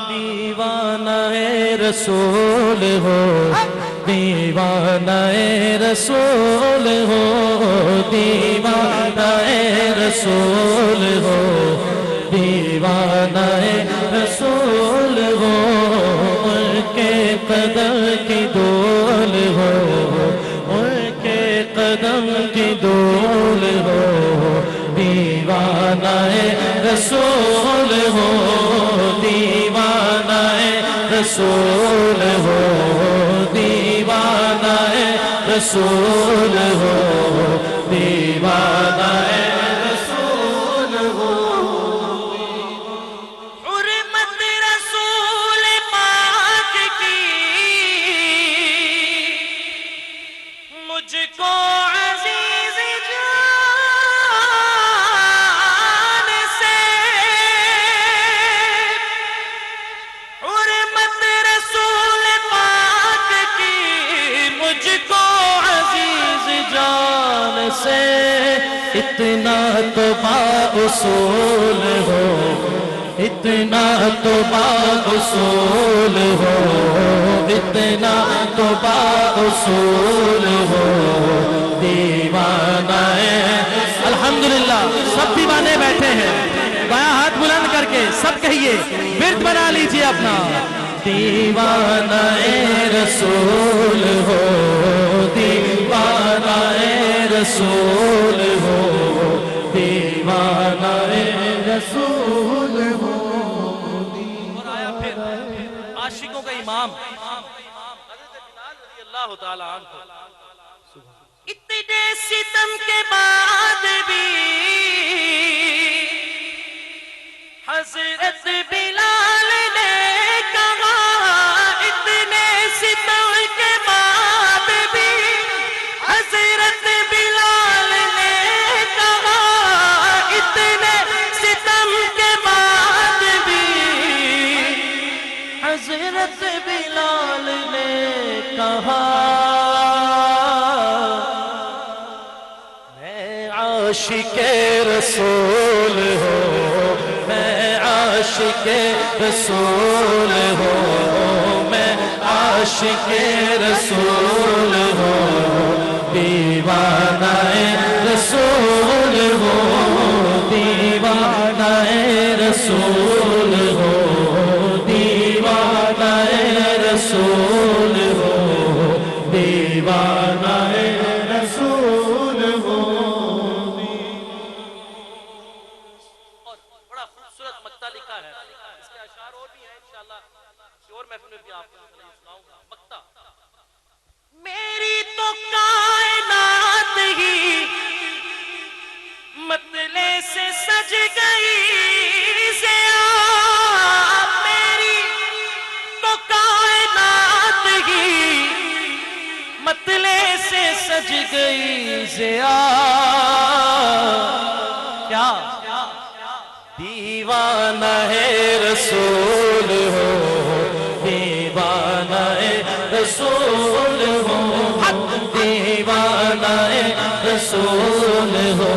دیوانہ رسول ہو، دیوانہ رسول ہو، دیوانہ رسول ہو، دیوانہ رسول ہو، ان کے قدم کی دول ہو، ان کے قدم کی دول ہو، دیوانہ رسول ہو، دیوانہ رسول ہو، دیوانہ رسول ہو، دیوانہ رسول ہو۔ حرمت رسول پاک کی مجھ کو عزیز جان سے، حرمت رسول پاک کی مجھ کو عزیز جان سے، اتنا تو بااصول ہو، اتنا تو بااصول ہو، اتنا تو بااصول ہو، دیوانہ الحمدللہ سب دیوانے بیٹھے ہیں، بایاں ہاتھ بلند کر کے سب کہیے ورد بنا لیجئے اپنا، دیوانہ رسول ہو، دیوانہ رسول ہو، دیوانہ رسول ہو۔ اور آیا پھر عاشقوں کا امام حضرت بلال رضی اللہ تعالیٰ عنہ، اتنے ستم کے بعد بھی حضرت بلال نے کہا، اتنے ستم کے بعد بھی حضرت بلال نے کہا، اتنے ستم کے بعد بھی حضرت بلال نے کہا، میں عاشق رسول ہوں، میں عاشق رسول ہوں، میں عاشق رسول ہوں، دیوانہ رسول ہوں، دیوانہ رسول ہوں، دیوانہ رسول ہوں، دیوانہ رسول ہوں۔ اور بڑا خوبصورت مقطع لکھا ہے، اس کے اشعار اور بھی ہیں انشاءاللہ کسی اور محفل میں بھی آپ کو سناؤں گا۔ مقطع: میری تو کائنات ہی مطلع سے سج گئی ضیا، میری تو کائنات ہی مطلع سے سج گئی ضیا، کیا دیوانہ رسول ہو، دیوانہ رسول ہو، دیوانہ رسول ہو،